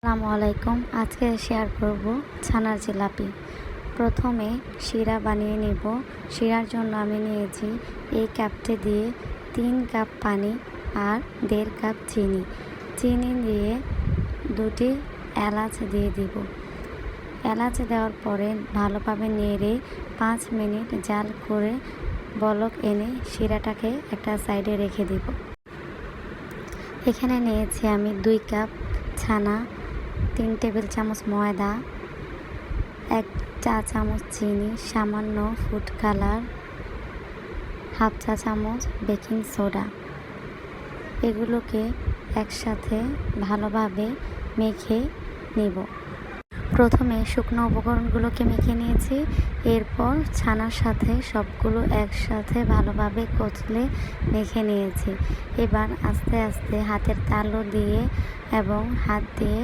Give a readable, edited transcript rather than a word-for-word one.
আসসালামু আলাইকুম। আজকে শেয়ার করব ছানার জিলাপি। প্রথমে শিরা বানিয়ে নেব। শিরার জন্য আমি নিয়েছি এই কাপটি দিয়ে 3 কাপ পানি আর 1.5 কাপ চিনি। চিনি দিয়ে 2টি এলাচ দিয়ে দিব। এলাচ দেওয়ার পরে ভালোভাবে নেড়ে 5 মিনিট জাল করে বলক এনে শিরাটাকে একটা সাইডে রেখে দিব। এখানে নিয়েছি আমি 2 কাপ ছানা, 3 টেবিল চামচ ময়দা, 1 চা চামচ চিনি, সামান্য ফুড কালার, 1/2 চা চামচ বেকিং সোডা। এগুলোকে একসাথে ভালোভাবে মেখে নিব। প্রথমে শুকনো উপকরণগুলোকে মেখে নিয়েছি, এরপর ছানার সাথে সবগুলো একসাথে ভালোভাবে কচলে মেখে নিয়েছি। এবার আস্তে আস্তে হাতের তালু দিয়ে এবং হাত দিয়ে